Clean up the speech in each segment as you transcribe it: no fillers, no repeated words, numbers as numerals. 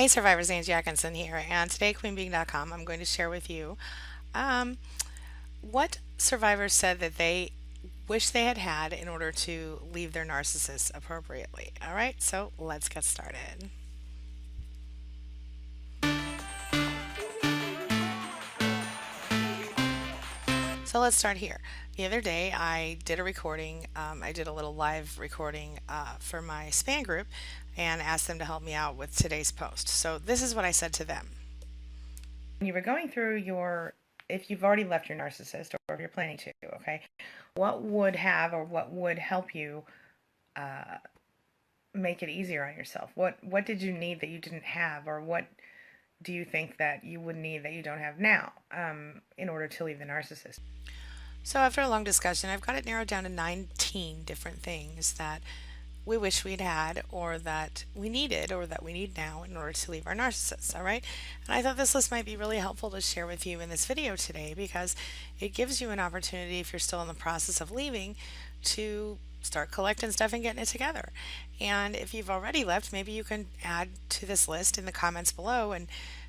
Hey survivors, Angie Atkinson here, and today queenbeing.com I'm going to share with you um, what survivors said that they wish they had had in order to leave their narcissists appropriately. All right, so let's get started. So let's start here. The other day I did a recording, I did a little live recording for my span group and asked them to help me out with today's post. So this is what I said to them. When you were going through if you've already left your narcissist or if you're planning to, okay, what would have or what would help you uh, make it easier on yourself? What did you need that you didn't have, or what do you think that you would need that you don't have now in order to leave the narcissist? So after a long discussion, I've got it narrowed down to 19 different things that we wish we'd had, or that we needed, or that we need now in order to leave our narcissists, all right? And I thought this list might be really helpful to share with you in this video today because it gives you an opportunity, if you're still in the process of leaving, to start collecting stuff and getting it together. And if you've already left, maybe you can add to this list in the comments below and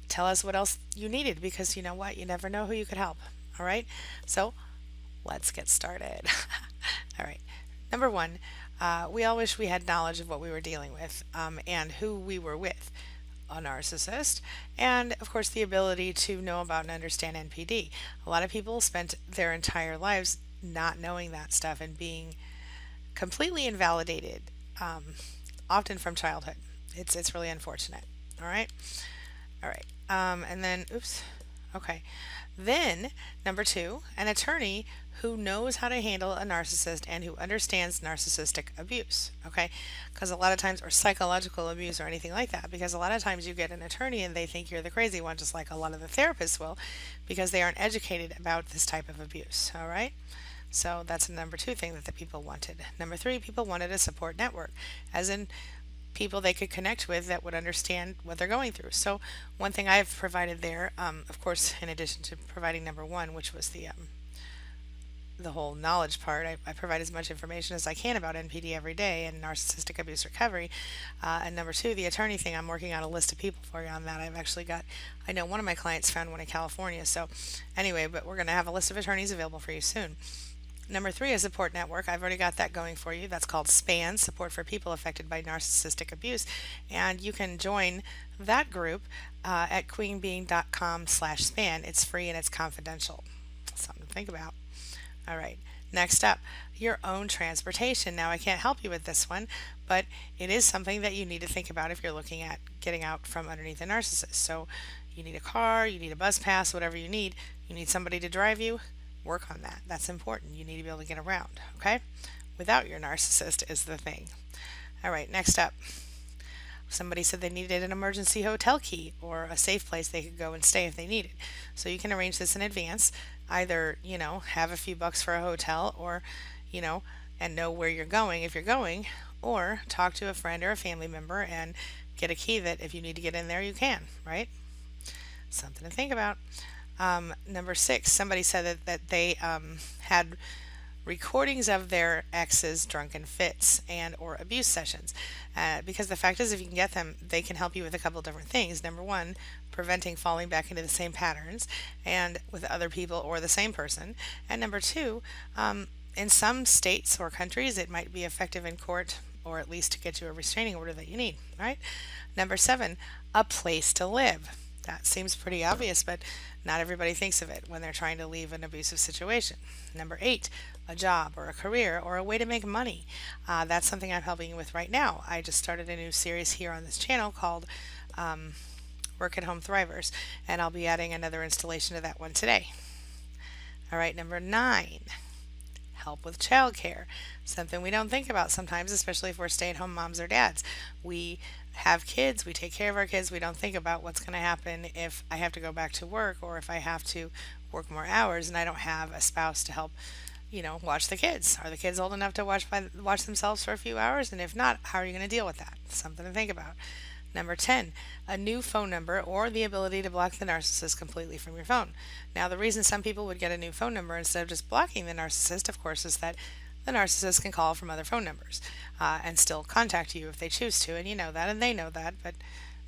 tell us what else you needed, because you know what? You never know who you could help, all right? So let's get started. All right. Number one, we all wish we had knowledge of what we were dealing with and who we were with, a narcissist, and of course the ability to know about and understand NPD. A lot of people spent their entire lives not knowing that stuff and being completely invalidated, often from childhood. It's really unfortunate. All right. All right. And then, oops. Okay. Then, number two, an attorney who knows how to handle a narcissist and who understands narcissistic abuse. Okay. Because a lot of times, or psychological abuse or anything like that, because a lot of times you get an attorney and they think you're the crazy one, just like a lot of the therapists will, because they aren't educated about this type of abuse. All right. So that's the number two thing that the people wanted. Number three, people wanted a support network, as in people they could connect with that would understand what they're going through. So one thing I've provided there, of course, in addition to providing number one, which was the whole knowledge part, I provide as much information as I can about NPD every day and narcissistic abuse recovery. And number two, the attorney thing, I'm working on a list of people for you on that. I've actually got, I know one of my clients found one in California. So anyway, but we're going to have a list of attorneys available for you soon. Number three, a support network. I've already got that going for you. That's called SPAN, Support for People Affected by Narcissistic Abuse. And you can join that group at queenbeing.com/SPAN. It's free and it's confidential. Something to think about. All right. Next up, your own transportation. Now, I can't help you with this one, but it is something that you need to think about if you're looking at getting out from underneath a narcissist. So you need a car, you need a bus pass, whatever you need somebody to drive you. Work on that. That's important. You need to be able to get around, okay? Without your narcissist is the thing. All right, next up. Somebody said they needed an emergency hotel key or a safe place they could go and stay if they needed. So you can arrange this in advance. Either, have a few bucks for a hotel, or, and know where you're going if you're going, or talk to a friend or a family member and get a key that if you need to get in there, you can, right? Something to think about. Number six, somebody said that they had recordings of their ex's drunken fits and or abuse sessions, because the fact is, if you can get them, they can help you with a couple different things. Number one, preventing falling back into the same patterns and with other people or the same person. And number two, in some states or countries, it might be effective in court, or at least to get you a restraining order that you need, right? Number seven, a place to live. That seems pretty obvious, but not everybody thinks of it when they're trying to leave an abusive situation. Number eight, a job or a career or a way to make money. That's something I'm helping you with right now. I just started a new series here on this channel called Work at Home Thrivers, and I'll be adding another installation to that one today. All right, number nine, help with childcare. Something we don't think about sometimes, especially if we're stay-at-home moms or dads. We have kids, we take care of our kids, we don't think about what's going to happen if I have to go back to work, or if I have to work more hours and I don't have a spouse to help, watch the kids. Are the kids old enough to watch themselves for a few hours? And if not, how are you going to deal with that? Something to think about. Number 10, a new phone number or the ability to block the narcissist completely from your phone. Now, the reason some people would get a new phone number instead of just blocking the narcissist, of course, is that the narcissist can call from other phone numbers and still contact you if they choose to, and you know that, and they know that, but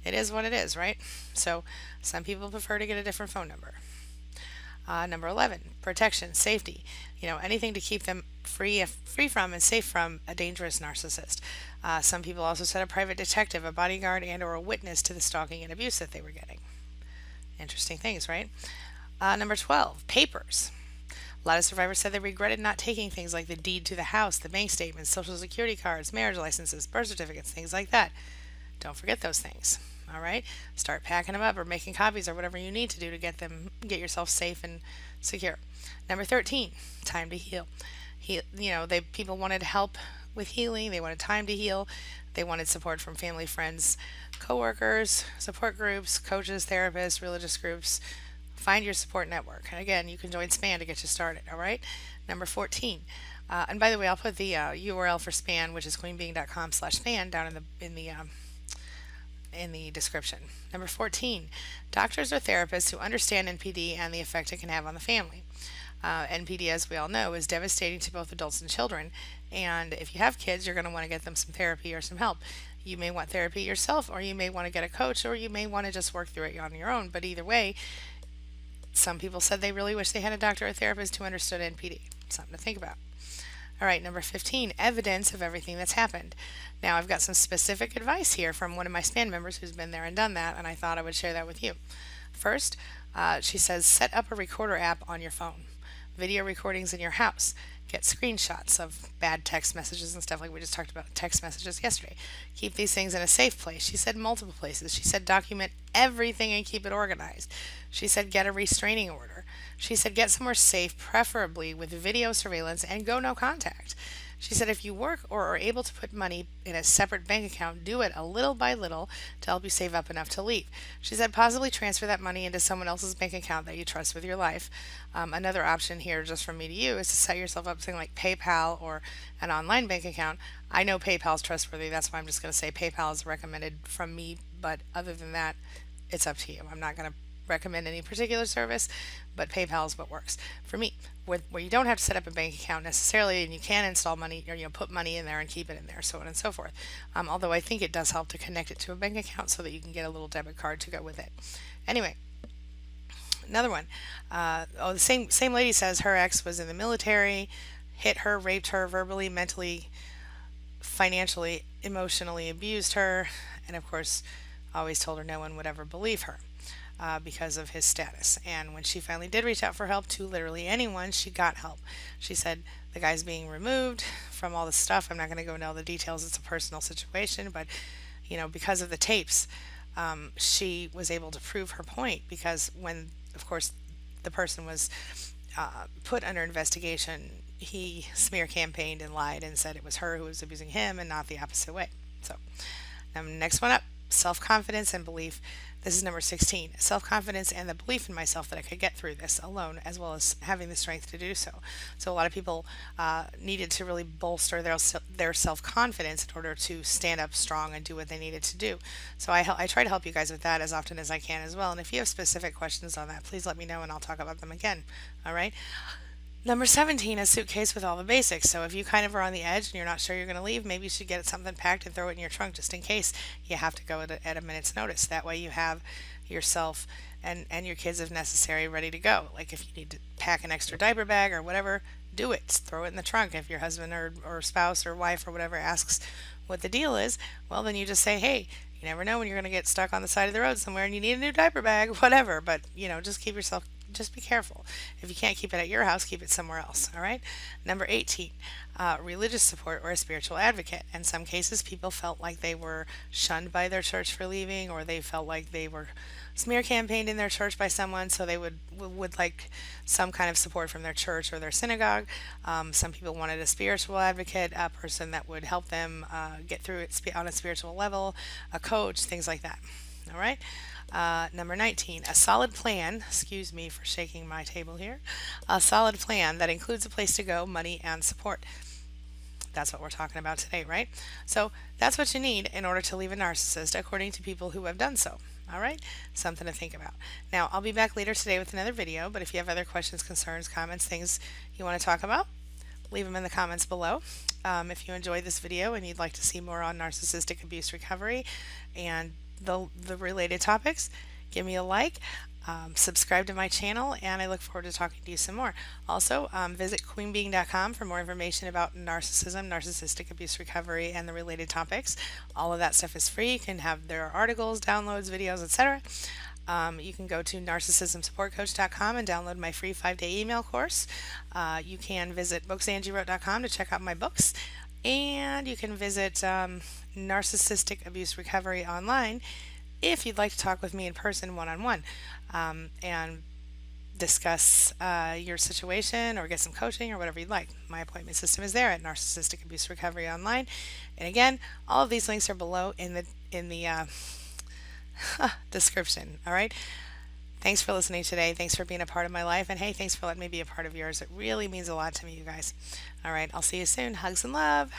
It is what it is, right? So some people prefer to get a different phone number. Number 11, protection, safety. Anything to keep them free from and safe from a dangerous narcissist. Some people also said a private detective, a bodyguard, and or a witness to the stalking and abuse that they were getting. Interesting things, right? Number 12, papers. A lot of survivors said they regretted not taking things like the deed to the house, the bank statements, social security cards, marriage licenses, birth certificates, things like that. Don't forget those things. All right, start packing them up or making copies or whatever you need to do to get yourself safe and secure. Number 13, time to heal. People wanted help with healing. They wanted time to heal. They wanted support from family, friends, coworkers, support groups, coaches, therapists, religious groups. Find your support network. And again, you can join SPAN to get you started. All right. Number 14. And by the way, I'll put the URL for SPAN, which is queenbeing.com/SPAN, down in the description. Number 14, doctors or therapists who understand NPD and the effect it can have on the family. NPD, as we all know, is devastating to both adults and children. And if you have kids, you're going to want to get them some therapy or some help. You may want therapy yourself, or you may want to get a coach, or you may want to just work through it on your own. But either way, some people said they really wish they had a doctor or therapist who understood NPD. Something to think about. All right, number 15, evidence of everything that's happened. Now, I've got some specific advice here from one of my SPAN members who's been there and done that, and I thought I would share that with you. First, she says set up a recorder app on your phone, video recordings in your house, get screenshots of bad text messages and stuff like we just talked about text messages yesterday. Keep these things in a safe place. She said multiple places. She said document everything and keep it organized. She said get a restraining order. She said get somewhere safe, preferably with video surveillance, and go no contact. She said if you work or are able to put money in a separate bank account, do it a little by little to help you save up enough to leave. She said possibly transfer that money into someone else's bank account that you trust with your life. Another option here, just from me to you, is to set yourself up something like PayPal or an online bank account. I know PayPal is trustworthy. That's why I'm just going to say PayPal is recommended from me. But other than that, it's up to you. I'm not going to recommend any particular service, but PayPal is what works for me. Where you don't have to set up a bank account necessarily, and you can install money or put money in there and keep it in there, so on and so forth. Although I think it does help to connect it to a bank account so that you can get a little debit card to go with it. Anyway, another one. The same lady says her ex was in the military, hit her, raped her verbally, mentally, financially, emotionally abused her, and of course, always told her no one would ever believe her. Because of his status. And when she finally did reach out for help to literally anyone, she got help. She said the guy's being removed from all the stuff. I'm not going to go into all the details. It's a personal situation, but because of the tapes, she was able to prove her point because when, of course, the person was put under investigation, he smear campaigned and lied and said it was her who was abusing him and not the opposite way. So, next one up, self-confidence and belief. This is number 16. Self-confidence and the belief in myself that I could get through this alone, as well as having the strength to do so. So a lot of people needed to really bolster their self-confidence in order to stand up strong and do what they needed to do. So I try to help you guys with that as often as I can as well. And if you have specific questions on that, please let me know and I'll talk about them again. All right. Number 17, a suitcase with all the basics. So if you kind of are on the edge and you're not sure you're going to leave, maybe you should get something packed and throw it in your trunk just in case you have to go at a minute's notice. That way you have yourself and your kids, if necessary, ready to go. Like if you need to pack an extra diaper bag or whatever, do it. Throw it in the trunk. If your husband or spouse or wife or whatever asks what the deal is, well, then you just say, hey, you never know when you're going to get stuck on the side of the road somewhere and you need a new diaper bag, whatever. But, just be careful. If you can't keep it at your house, keep it somewhere else. All right. Number 18, religious support or a spiritual advocate. In some cases, people felt like they were shunned by their church for leaving, or they felt like they were smear campaigned in their church by someone, so they would like some kind of support from their church or their synagogue. Some people wanted a spiritual advocate, a person that would help them get through it on a spiritual level, a coach, things like that. All right. Number 19, a solid plan, excuse me for shaking my table here, a solid plan that includes a place to go, money, and support. That's what we're talking about today, right? So that's what you need in order to leave a narcissist, according to people who have done so. All right, something to think about. Now, I'll be back later today with another video, but if you have other questions, concerns, comments, things you want to talk about, leave them in the comments below. If you enjoyed this video and you'd like to see more on narcissistic abuse recovery and the related topics, give me a like. Subscribe to my channel, and I look forward to talking to you some more. Also, visit queenbeing.com for more information about narcissism, narcissistic abuse recovery, and the related topics. All of that stuff is free. You can have their articles, downloads, videos, etc. You can go to narcissismsupportcoach.com and download my free 5-day email course. You can visit booksangieWrote.com to check out my books. And you can visit Narcissistic Abuse Recovery online if you'd like to talk with me in person one-on-one and discuss your situation or get some coaching or whatever you'd like. My appointment system is there at Narcissistic Abuse Recovery online. And again, all of these links are below in the description. All right. Thanks for listening today. Thanks for being a part of my life. And hey, thanks for letting me be a part of yours. It really means a lot to me, you guys. All right. I'll see you soon. Hugs and love.